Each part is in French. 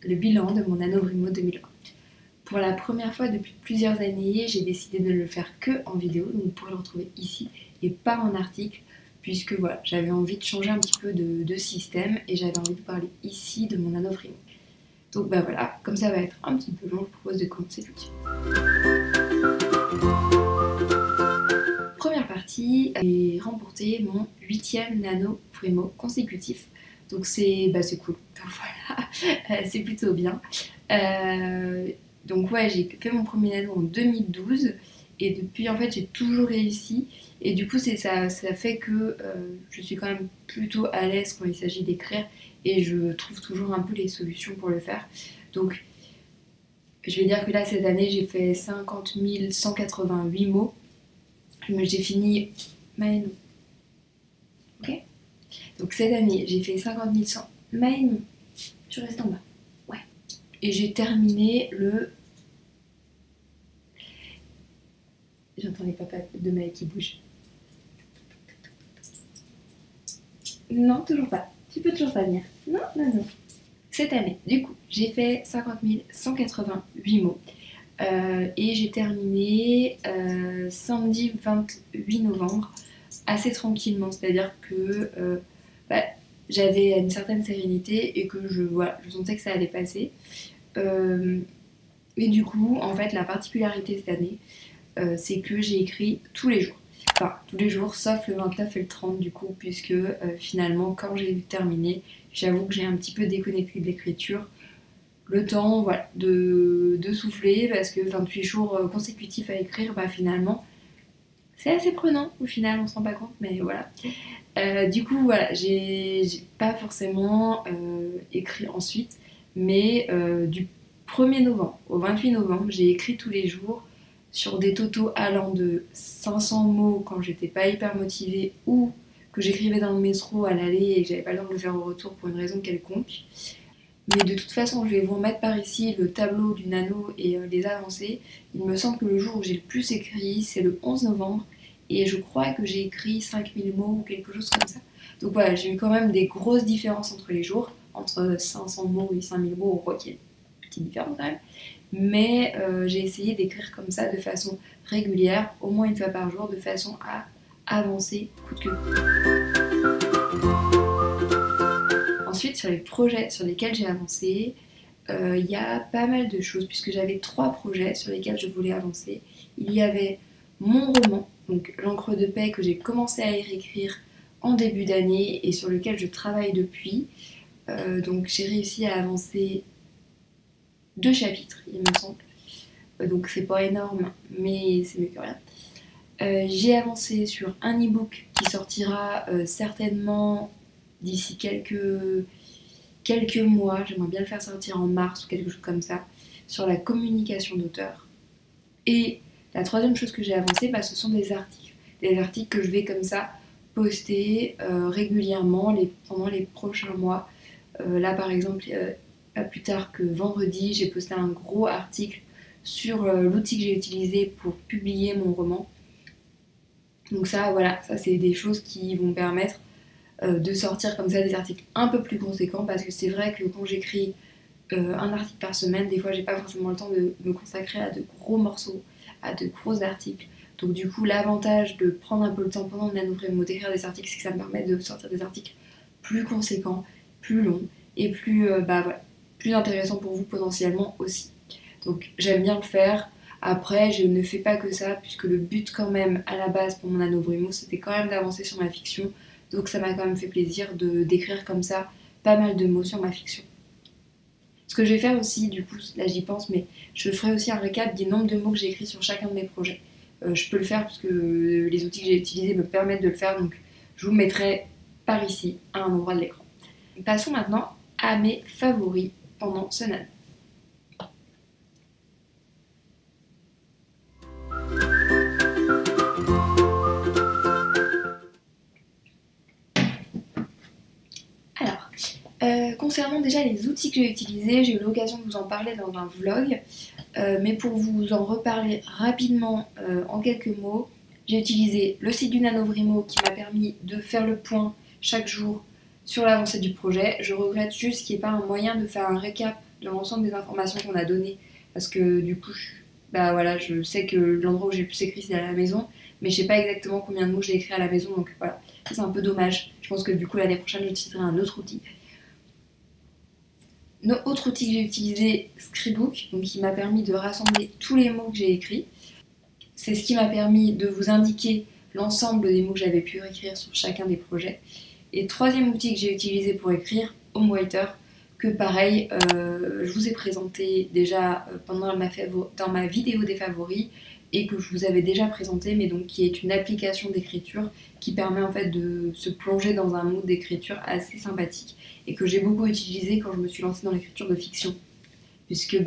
le bilan de mon NaNoWriMo 2020. Pour la première fois depuis plusieurs années, j'ai décidé de ne le faire que en vidéo, donc vous pourrez le retrouver ici et pas en article, puisque voilà, j'avais envie de changer un petit peu de système et j'avais envie de parler ici de mon NaNoWriMo. Donc bah voilà, comme ça va être un petit peu long, je vous propose de commencer tout de suite. Première partie, j'ai remporté mon 8e NaNoWriMo consécutif. Donc c'est cool, donc voilà, c'est plutôt bien. Donc ouais, j'ai fait mon premier nano en 2012 et depuis en fait j'ai toujours réussi et du coup ça fait que je suis quand même plutôt à l'aise quand il s'agit d'écrire et je trouve toujours un peu les solutions pour le faire. Donc je vais dire que là cette année j'ai fait 50 188 mots, mais j'ai fini Maëno. Ok. Donc cette année j'ai fait 50 100 Maëno. Je reste en bas. Ouais. Et j'ai terminé le... J'entends les papas de Maë qui bougent. Non, toujours pas. Tu peux toujours pas venir. Non, non, non. Cette année, du coup, j'ai fait 50 188 mots. Et j'ai terminé samedi 28 novembre assez tranquillement. C'est-à-dire que j'avais une certaine sérénité et que je sentais que ça allait passer. Et du coup, en fait, la particularité cette année, c'est que j'ai écrit tous les jours. Enfin, tous les jours, sauf le 29 et le 30 du coup, puisque finalement, quand j'ai terminé, j'avoue que j'ai un petit peu déconnecté de l'écriture. Le temps, voilà, de souffler, parce que 28 jours consécutifs à écrire, finalement, c'est assez prenant, au final, on se rend pas compte, mais voilà. Du coup, voilà, j'ai pas forcément écrit ensuite, mais du 1er novembre au 28 novembre, j'ai écrit tous les jours sur des totaux allant de 500 mots quand j'étais pas hyper motivée ou que j'écrivais dans le métro à l'aller et que j'avais pas le temps de le faire au retour pour une raison quelconque. Mais de toute façon, je vais vous remettre par ici le tableau du nano et les avancées. Il me semble que le jour où j'ai le plus écrit, c'est le 11 novembre. Et je crois que j'ai écrit 5000 mots ou quelque chose comme ça. Donc voilà, j'ai eu quand même des grosses différences entre les jours. Entre 500 mots et 5000 mots, on voit qu'il y a une petite différence quand même. Mais j'ai essayé d'écrire comme ça de façon régulière, au moins une fois par jour, de façon à avancer coûte que coûte. Ensuite, sur les projets sur lesquels j'ai avancé, il y a pas mal de choses, puisque j'avais 3 projets sur lesquels je voulais avancer. Il y avait mon roman, donc L'encre de paix, que j'ai commencé à réécrire en début d'année et sur lequel je travaille depuis. Donc j'ai réussi à avancer 2 chapitres, il me semble. Donc c'est pas énorme, mais c'est mieux que rien. J'ai avancé sur un e-book qui sortira certainement d'ici quelques mois. J'aimerais bien le faire sortir en mars ou quelque chose comme ça, sur la communication d'auteur. Et la troisième chose que j'ai avancée, ce sont des articles. Des articles que je vais comme ça poster régulièrement pendant les prochains mois. Là par exemple, pas plus tard que vendredi, j'ai posté un gros article sur l'outil que j'ai utilisé pour publier mon roman. Donc ça, voilà, ça c'est des choses qui vont permettre de sortir comme ça des articles un peu plus conséquents, parce que c'est vrai que quand j'écris un article par semaine, des fois j'ai pas forcément le temps de me consacrer à de gros morceaux, à de gros articles. Donc du coup, l'avantage de prendre un peu le temps pendant le NaNoWriMo d'écrire des articles, c'est que ça me permet de sortir des articles plus conséquents, plus longs et plus intéressants pour vous potentiellement aussi. Donc j'aime bien le faire. Après, je ne fais pas que ça, puisque le but quand même à la base pour mon NaNoWriMo, c'était quand même d'avancer sur ma fiction. Donc ça m'a quand même fait plaisir d'écrire comme ça pas mal de mots sur ma fiction. Ce que je vais faire aussi, du coup, là j'y pense, mais je ferai aussi un récap du nombre de mots que j'ai écrits sur chacun de mes projets. Je peux le faire parce que les outils que j'ai utilisés me permettent de le faire, donc je vous mettrai par ici à un endroit de l'écran. Passons maintenant à mes favoris pendant ce nano. Concernant déjà les outils que j'ai utilisés, j'ai eu l'occasion de vous en parler dans un vlog, mais pour vous en reparler rapidement en quelques mots, j'ai utilisé le site du NaNoWriMo qui m'a permis de faire le point chaque jour sur l'avancée du projet. Je regrette juste qu'il n'y ait pas un moyen de faire un récap de l'ensemble des informations qu'on a données. Parce que du coup, bah voilà, je sais que l'endroit où j'ai le plus écrit c'est à la maison, mais je sais pas exactement combien de mots j'ai écrit à la maison, donc voilà, ça c'est un peu dommage. Je pense que du coup l'année prochaine j'utiliserai un autre outil. Autre outil que j'ai utilisé, Scribook, donc qui m'a permis de rassembler tous les mots que j'ai écrits. C'est ce qui m'a permis de vous indiquer l'ensemble des mots que j'avais pu écrire sur chacun des projets. Et troisième outil que j'ai utilisé pour écrire, HomeWriter, que pareil, je vous ai présenté déjà dans ma vidéo des favoris et que je vous avais déjà présenté, mais donc qui est une application d'écriture qui permet en fait de se plonger dans un mood d'écriture assez sympathique et que j'ai beaucoup utilisé quand je me suis lancée dans l'écriture de fiction. Puisque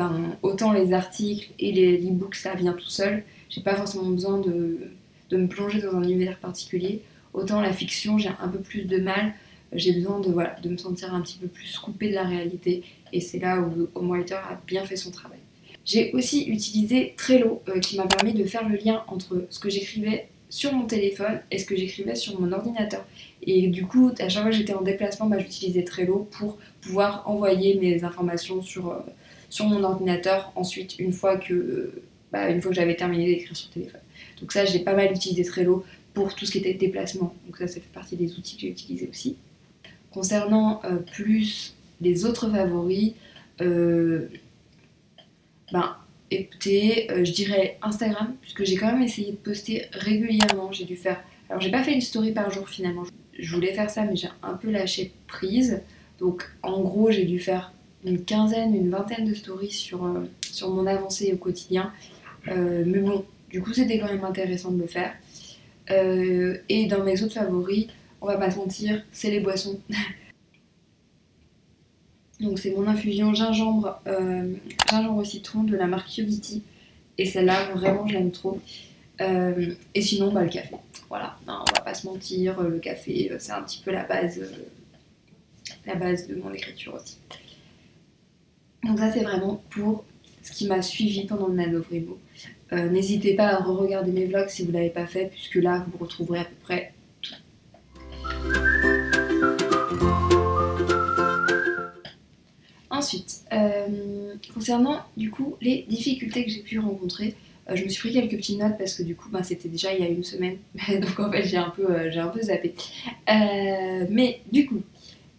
autant les articles et les e-books ça vient tout seul, j'ai pas forcément besoin de me plonger dans un univers particulier, autant la fiction j'ai un peu plus de mal, j'ai besoin de me sentir un petit peu plus coupée de la réalité et c'est là où HomeWriter a bien fait son travail. J'ai aussi utilisé Trello qui m'a permis de faire le lien entre ce que j'écrivais sur mon téléphone et ce que j'écrivais sur mon ordinateur. Et du coup, à chaque fois que j'étais en déplacement, j'utilisais Trello pour pouvoir envoyer mes informations sur mon ordinateur ensuite une fois que j'avais terminé d'écrire sur le téléphone. Donc ça, j'ai pas mal utilisé Trello pour tout ce qui était déplacement. Donc ça fait partie des outils que j'ai utilisés aussi. Concernant plus les autres favoris, écoutez, je dirais Instagram, puisque j'ai quand même essayé de poster régulièrement. J'ai dû faire... Alors j'ai pas fait une story par jour finalement. Je voulais faire ça, mais j'ai un peu lâché prise. Donc en gros, j'ai dû faire une vingtaine de stories sur mon avancée au quotidien. Mais bon, du coup, c'était quand même intéressant de le faire. Et dans mes autres favoris, on va pas se mentir, c'est les boissons. Donc c'est mon infusion gingembre au citron de la marque Yogiti. Et celle-là, vraiment, je l'aime trop. Et sinon, le café. Voilà, non, on va pas se mentir, le café, c'est un petit peu la base de mon écriture aussi. Donc ça, c'est vraiment pour ce qui m'a suivi pendant le NaNoWriMo. N'hésitez pas à re-regarder mes vlogs si vous ne l'avez pas fait, puisque là, vous retrouverez à peu près tout. Ensuite, concernant du coup les difficultés que j'ai pu rencontrer, je me suis pris quelques petites notes parce que du coup c'était déjà il y a une semaine, donc en fait j'ai un peu zappé. Mais du coup,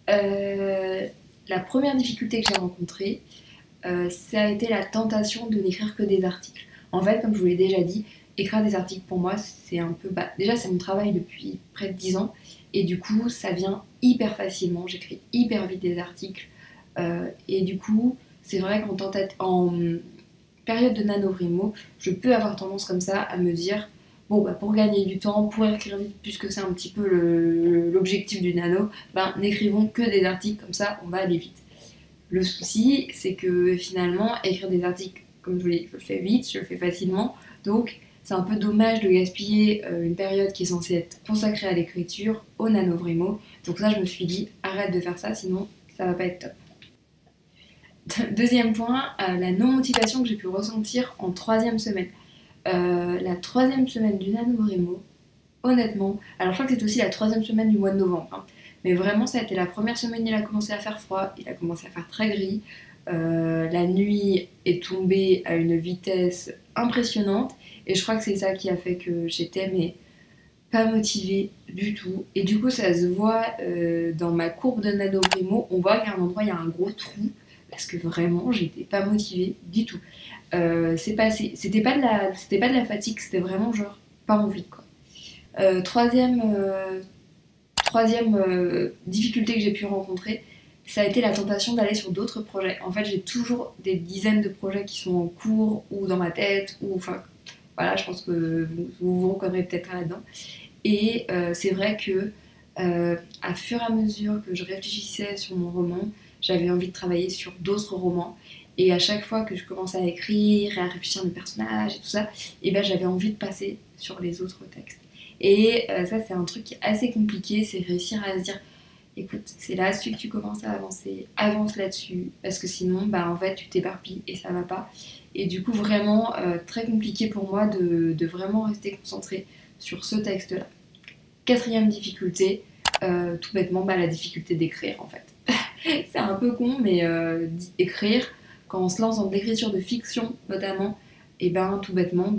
la première difficulté que j'ai rencontrée, ça a été la tentation de n'écrire que des articles. En fait, comme je vous l'ai déjà dit, écrire des articles pour moi c'est un peu... déjà c'est mon travail depuis près de 10 ans et du coup ça vient hyper facilement, j'écris hyper vite des articles. Et du coup, c'est vrai qu'en période de NaNoWriMo, je peux avoir tendance comme ça à me dire pour gagner du temps, pour écrire vite, puisque c'est un petit peu l'objectif du nano, n'écrivons que des articles, comme ça on va aller vite. Le souci, c'est que finalement, écrire des articles, comme je vous l'ai dit, je le fais vite, je le fais facilement, donc c'est un peu dommage de gaspiller une période qui est censée être consacrée à l'écriture au NaNoWriMo. Donc là, je me suis dit, arrête de faire ça, sinon ça va pas être top. Deuxième point, la non-motivation que j'ai pu ressentir en troisième semaine. La troisième semaine du NaNoWriMo, honnêtement, alors je crois que c'est aussi la troisième semaine du mois de novembre, hein, mais vraiment ça a été la première semaine, il a commencé à faire froid, il a commencé à faire très gris, la nuit est tombée à une vitesse impressionnante, et je crois que c'est ça qui a fait que j'étais pas motivée du tout, et du coup ça se voit dans ma courbe de NaNoWriMo, on voit qu'à un endroit il y a un gros trou, parce que vraiment j'étais pas motivée du tout. C'était pas de la fatigue, c'était vraiment genre pas envie quoi. Troisième difficulté que j'ai pu rencontrer, ça a été la tentation d'aller sur d'autres projets. En fait, j'ai toujours des dizaines de projets qui sont en cours ou dans ma tête, ou enfin, voilà, je pense que vous vous reconnaîtrez peut-être là-dedans. Et c'est vrai que à fur et à mesure que je réfléchissais sur mon roman, j'avais envie de travailler sur d'autres romans. Et à chaque fois que je commençais à écrire et à réfléchir à mes personnages et tout ça, j'avais envie de passer sur les autres textes. Et ça, c'est un truc qui est assez compliqué, c'est réussir à se dire écoute, c'est là-dessus que tu commences à avancer, avance là-dessus, parce que sinon, en fait, tu t'éparpilles et ça va pas. Et du coup, vraiment, très compliqué pour moi de vraiment rester concentrée sur ce texte-là. Quatrième difficulté, tout bêtement, la difficulté d'écrire, en fait. C'est un peu con, mais écrire, quand on se lance dans de l'écriture de fiction notamment, et ben tout bêtement,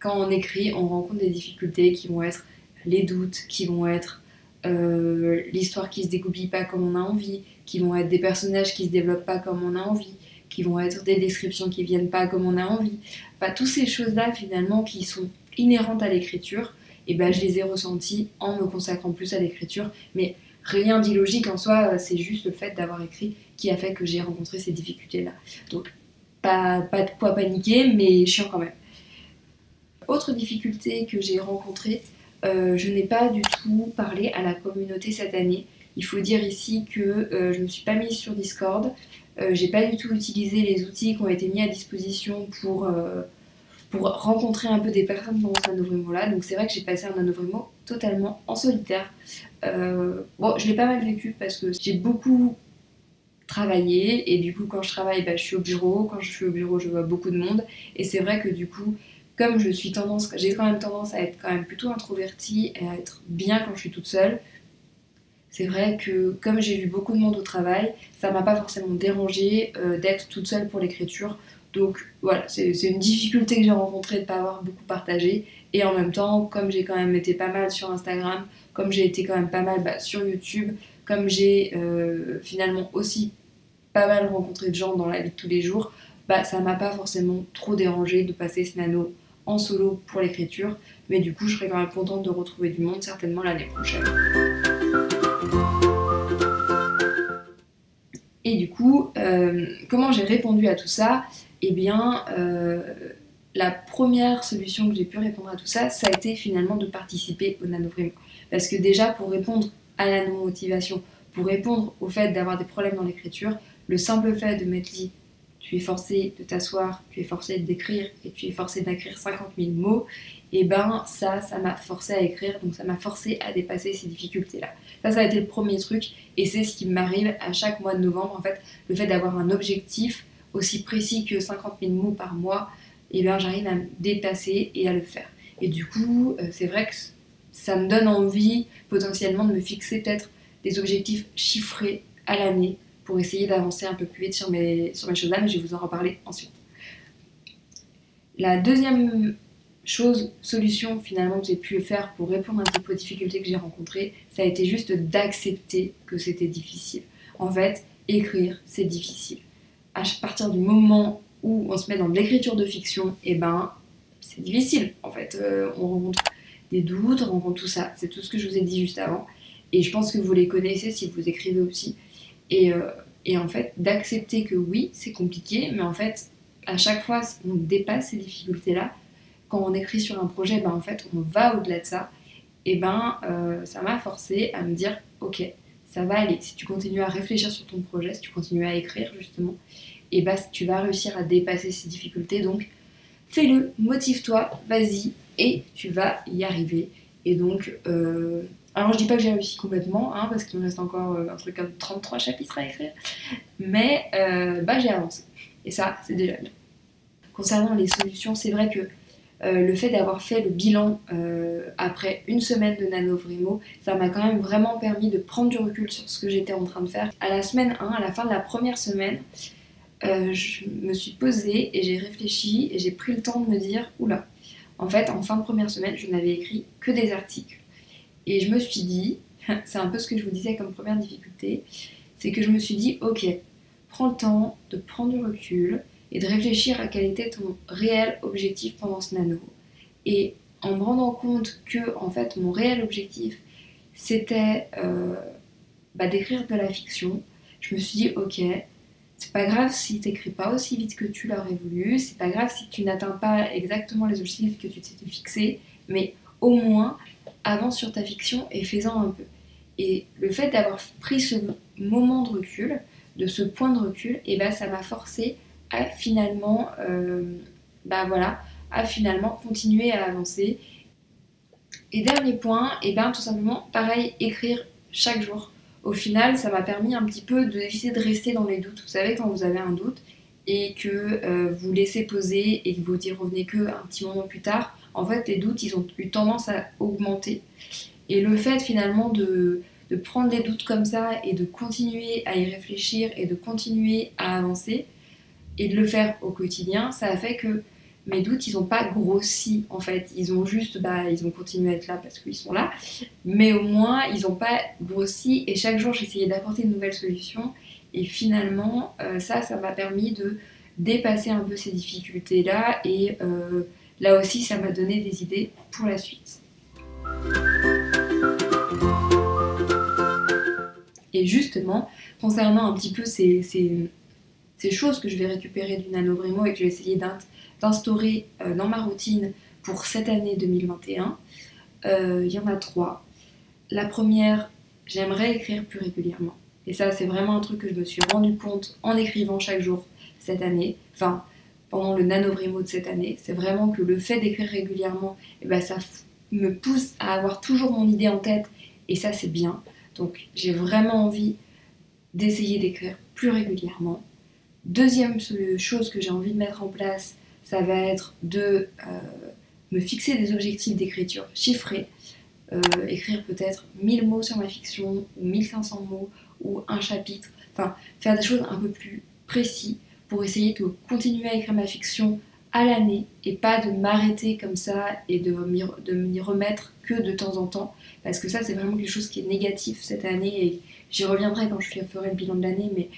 quand on écrit, on rencontre des difficultés qui vont être les doutes, qui vont être l'histoire qui se dégoupille pas comme on a envie, qui vont être des personnages qui se développent pas comme on a envie, qui vont être des descriptions qui viennent pas comme on a envie. Enfin, toutes ces choses-là finalement qui sont inhérentes à l'écriture, et ben je les ai ressenties en me consacrant plus à l'écriture, mais rien d'illogique en soi, c'est juste le fait d'avoir écrit qui a fait que j'ai rencontré ces difficultés-là. Donc pas de quoi paniquer, mais chiant quand même. Autre difficulté que j'ai rencontrée, je n'ai pas du tout parlé à la communauté cette année. Il faut dire ici que je ne me suis pas mise sur Discord, j'ai pas du tout utilisé les outils qui ont été mis à disposition pour rencontrer un peu des personnes pendant ce NaNoWriMo là. Donc c'est vrai que j'ai passé un NaNoWriMo totalement en solitaire. Bon, je l'ai pas mal vécu parce que j'ai beaucoup travaillé et du coup quand je travaille, je suis au bureau. Quand je suis au bureau, je vois beaucoup de monde et c'est vrai que du coup, comme j'ai quand même tendance à être quand même plutôt introvertie et à être bien quand je suis toute seule. C'est vrai que comme j'ai vu beaucoup de monde au travail, ça m'a pas forcément dérangée d'être toute seule pour l'écriture. Donc voilà, c'est une difficulté que j'ai rencontrée de ne pas avoir beaucoup partagé. Et en même temps, comme j'ai quand même été pas mal sur Instagram, comme j'ai été quand même pas mal sur YouTube, comme j'ai finalement aussi pas mal rencontré de gens dans la vie de tous les jours, ça m'a pas forcément trop dérangé de passer ce nano en solo pour l'écriture. Mais du coup, je serais quand même contente de retrouver du monde certainement l'année prochaine. Et du coup, comment j'ai répondu à tout ça? Eh bien, la première solution que j'ai pu répondre à tout ça, ça a été finalement de participer au NaNoWriMo. Parce que déjà, pour répondre à la non-motivation, pour répondre au fait d'avoir des problèmes dans l'écriture, le simple fait de m'être dit tu es forcé de t'asseoir, tu es forcé d'écrire et tu es forcé d'écrire 50 000 mots, et ben ça m'a forcé à écrire, donc ça m'a forcé à dépasser ces difficultés-là. Ça a été le premier truc, et c'est ce qui m'arrive à chaque mois de novembre, en fait, le fait d'avoir un objectif aussi précis que 50 000 mots par mois, et ben j'arrive à me dépasser et à le faire. Et du coup, c'est vrai que ça me donne envie potentiellement de me fixer peut-être des objectifs chiffrés à l'année, pour essayer d'avancer un peu plus vite sur mes choses-là, mais je vais vous en reparler ensuite. La deuxième solution finalement que j'ai pu faire pour répondre un petit peu aux difficultés que j'ai rencontrées, ça a été juste d'accepter que c'était difficile. En fait, écrire, c'est difficile. À partir du moment où on se met dans de l'écriture de fiction, et ben, c'est difficile. En fait, on rencontre des doutes, on rencontre tout ça. C'est tout ce que je vous ai dit juste avant. Et je pense que vous les connaissez si vous écrivez aussi. Et en fait, d'accepter que oui, c'est compliqué, mais en fait, à chaque fois, on dépasse ces difficultés-là. Quand on écrit sur un projet, en fait, on va au-delà de ça. Et ça m'a forcé à me dire, ok, ça va aller. Si tu continues à réfléchir sur ton projet, si tu continues à écrire, justement, et tu vas réussir à dépasser ces difficultés. Donc, fais-le, motive-toi, vas-y, et tu vas y arriver. Et donc, alors je dis pas que j'ai réussi complètement, parce qu'il me reste encore un truc comme 33 chapitres à écrire, mais j'ai avancé. Et ça, c'est déjà bien. Concernant les solutions, c'est vrai que le fait d'avoir fait le bilan après une semaine de NaNoWriMo, ça m'a quand même vraiment permis de prendre du recul sur ce que j'étais en train de faire. À la semaine 1, à la fin de la première semaine, je me suis posée et j'ai réfléchi et j'ai pris le temps de me dire, oula, en fait, en fin de première semaine, je n'avais écrit que des articles. Et je me suis dit, c'est un peu ce que je vous disais comme première difficulté, c'est que je me suis dit, ok, prends le temps de prendre du recul et de réfléchir à quel était ton réel objectif pendant ce nano. Et en me rendant compte que, en fait, mon réel objectif, c'était d'écrire de la fiction, je me suis dit, ok, c'est pas grave si t'écris pas aussi vite que tu l'aurais voulu, c'est pas grave si tu n'atteins pas exactement les objectifs que tu t'étais fixés, mais au moins, avance sur ta fiction et fais-en un peu. Et le fait d'avoir pris ce moment de recul, de ce point de recul, ça m'a forcé à finalement, à finalement continuer à avancer. Et dernier point, tout simplement, pareil, écrire chaque jour. Au final, ça m'a permis un petit peu d'essayer de rester dans les doutes. Vous savez, quand vous avez un doute et que vous laissez poser et que vous y revenez que un petit moment plus tard, en fait, les doutes, ils ont eu tendance à augmenter. Et le fait finalement de prendre des doutes comme ça et de continuer à y réfléchir et de continuer à avancer, et de le faire au quotidien, ça a fait que mes doutes, ils n'ont pas grossi en fait. Ils ont juste, ils ont continué à être là parce qu'ils sont là, mais au moins, ils n'ont pas grossi et chaque jour, j'essayais d'apporter une nouvelle solution et finalement, ça m'a permis de dépasser un peu ces difficultés-là et là aussi, ça m'a donné des idées pour la suite. Et justement, concernant un petit peu ces choses que je vais récupérer du NaNoWriMo et que je vais essayer d'instaurer dans ma routine pour cette année 2021, il y en a 3. La première, j'aimerais écrire plus régulièrement. Et ça, c'est vraiment un truc que je me suis rendu compte en écrivant chaque jour cette année, enfin pendant le NaNoWriMo de cette année. C'est vraiment que le fait d'écrire régulièrement, ça me pousse à avoir toujours mon idée en tête et ça, c'est bien. Donc j'ai vraiment envie d'essayer d'écrire plus régulièrement. Deuxième chose que j'ai envie de mettre en place, ça va être de me fixer des objectifs d'écriture chiffrés. Écrire peut-être 1000 mots sur ma fiction, ou 1500 mots, ou un chapitre. Enfin, faire des choses un peu plus précises pour essayer de continuer à écrire ma fiction à l'année et pas de m'arrêter comme ça et de m'y remettre que de temps en temps. Parce que ça, c'est vraiment quelque chose qui est négatif cette année et j'y reviendrai quand je ferai le bilan de l'année, mais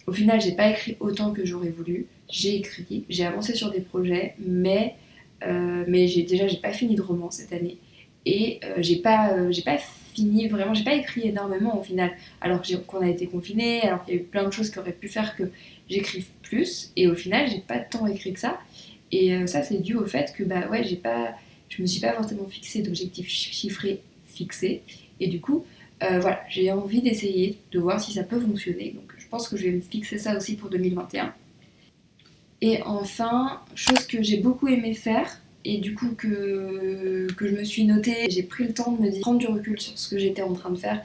au final, j'ai pas écrit autant que j'aurais voulu. J'ai écrit, j'ai avancé sur des projets, mais j'ai pas fini de roman cette année. Et j'ai pas fini vraiment, j'ai pas écrit énormément au final. Alors qu'on a été confinés, alors qu'il y a eu plein de choses qui auraient pu faire que j'écrive plus. Et au final, j'ai pas tant écrit que ça. Et ça, c'est dû au fait que je me suis pas forcément fixé d'objectifs chiffrés fixés. Et du coup, voilà, j'ai envie d'essayer de voir si ça peut fonctionner. Donc je pense que je vais me fixer ça aussi pour 2021. Et enfin, chose que j'ai beaucoup aimé faire, et du coup que je me suis notée, j'ai pris le temps de me prendre du recul sur ce que j'étais en train de faire.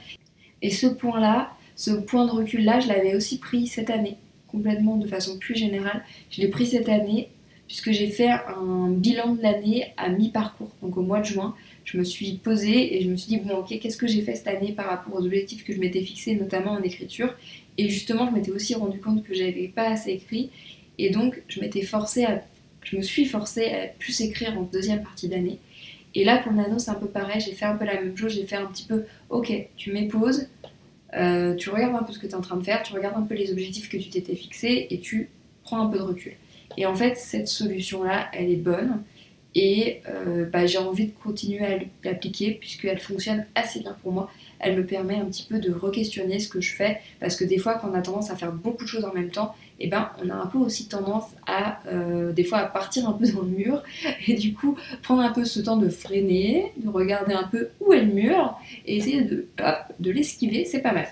Et ce point de recul-là, je l'avais aussi pris cette année, complètement de façon plus générale. Je l'ai pris cette année puisque j'ai fait un bilan de l'année à mi-parcours, donc au mois de juin. Je me suis posée et je me suis dit, bon ok, qu'est-ce que j'ai fait cette année par rapport aux objectifs que je m'étais fixés, notamment en écriture. Et justement, je m'étais aussi rendu compte que j'avais pas assez écrit. Et donc, je me suis forcée à plus écrire en deuxième partie d'année. Et là, pour le nano, c'est un peu pareil. J'ai fait un peu la même chose. J'ai fait un petit peu, ok, tu mets pause, tu regardes un peu ce que tu es en train de faire, tu regardes un peu les objectifs que tu t'étais fixés et tu prends un peu de recul. Et en fait, cette solution-là, elle est bonne. Et j'ai envie de continuer à l'appliquer puisqu'elle fonctionne assez bien pour moi. Elle me permet un petit peu de re-questionner ce que je fais parce que des fois quand on a tendance à faire beaucoup de choses en même temps, on a un peu aussi tendance à des fois à partir un peu dans le mur et du coup prendre un peu ce temps de freiner, de regarder un peu où est le mur et essayer de l'esquiver, c'est pas mal.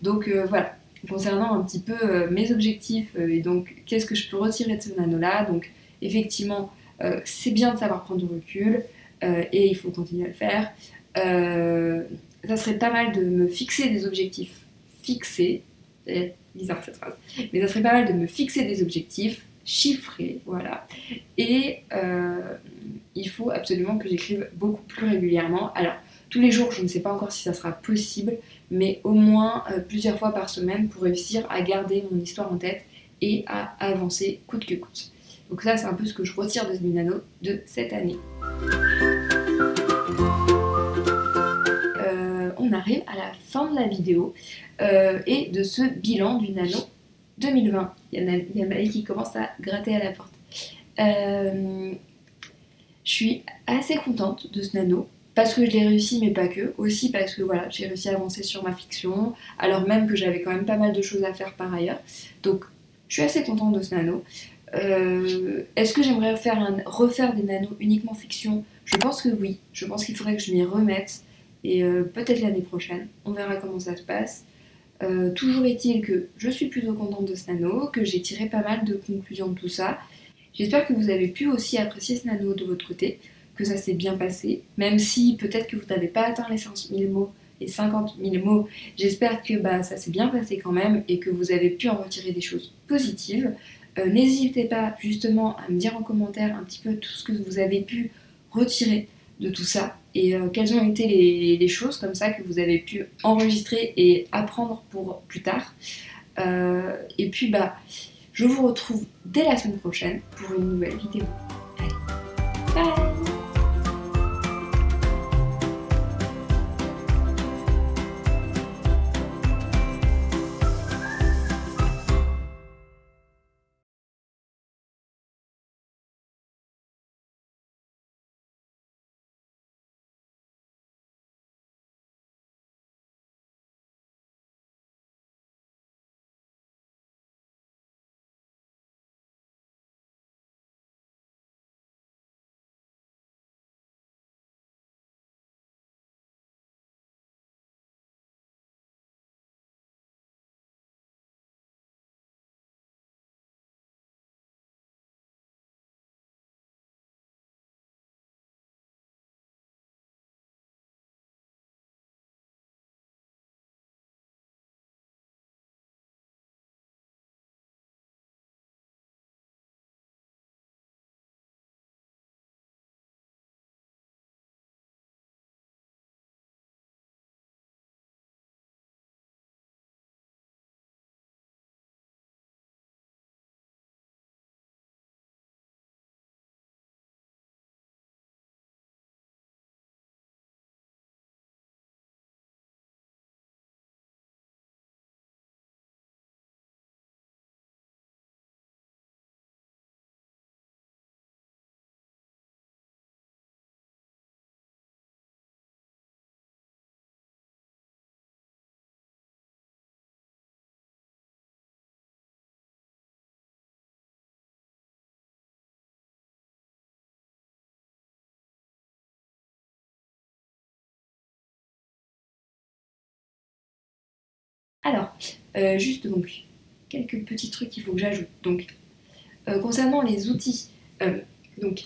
Donc voilà, concernant un petit peu mes objectifs et donc qu'est-ce que je peux retirer de ce nano-là, donc effectivement c'est bien de savoir prendre du recul et il faut continuer à le faire. Ça serait pas mal de me fixer des objectifs fixés, c'est bizarre cette phrase, mais ça serait pas mal de me fixer des objectifs chiffrés, voilà. Et il faut absolument que j'écrive beaucoup plus régulièrement. Alors, tous les jours, je ne sais pas encore si ça sera possible, mais au moins plusieurs fois par semaine pour réussir à garder mon histoire en tête et à avancer coûte que coûte. Donc ça, c'est un peu ce que je retire de ce nano de cette année. On arrive à la fin de la vidéo et de ce bilan du nano 2020. Il y a Maëlle qui commence à gratter à la porte. Je suis assez contente de ce nano parce que je l'ai réussi, mais pas que. Aussi parce que voilà, j'ai réussi à avancer sur ma fiction, alors même que j'avais quand même pas mal de choses à faire par ailleurs. Donc, je suis assez contente de ce nano. Est-ce que j'aimerais refaire des nanos uniquement fiction? Je pense que oui. Je pense qu'il faudrait que je m'y remette. Et peut-être l'année prochaine. On verra comment ça se passe. Toujours est-il que je suis plutôt contente de ce nano, que j'ai tiré pas mal de conclusions de tout ça. J'espère que vous avez pu aussi apprécier ce nano de votre côté, que ça s'est bien passé, même si peut-être que vous n'avez pas atteint les 50 000 mots, les 50 000 mots. J'espère que ça s'est bien passé quand même et que vous avez pu en retirer des choses positives. N'hésitez pas justement à me dire en commentaire un petit peu tout ce que vous avez pu retirer de tout ça et quelles ont été les choses comme ça que vous avez pu enregistrer et apprendre pour plus tard. Et puis Je vous retrouve dès la semaine prochaine pour une nouvelle vidéo. Allez, bye! Alors, juste donc, quelques petits trucs qu'il faut que j'ajoute. Donc, concernant les outils, donc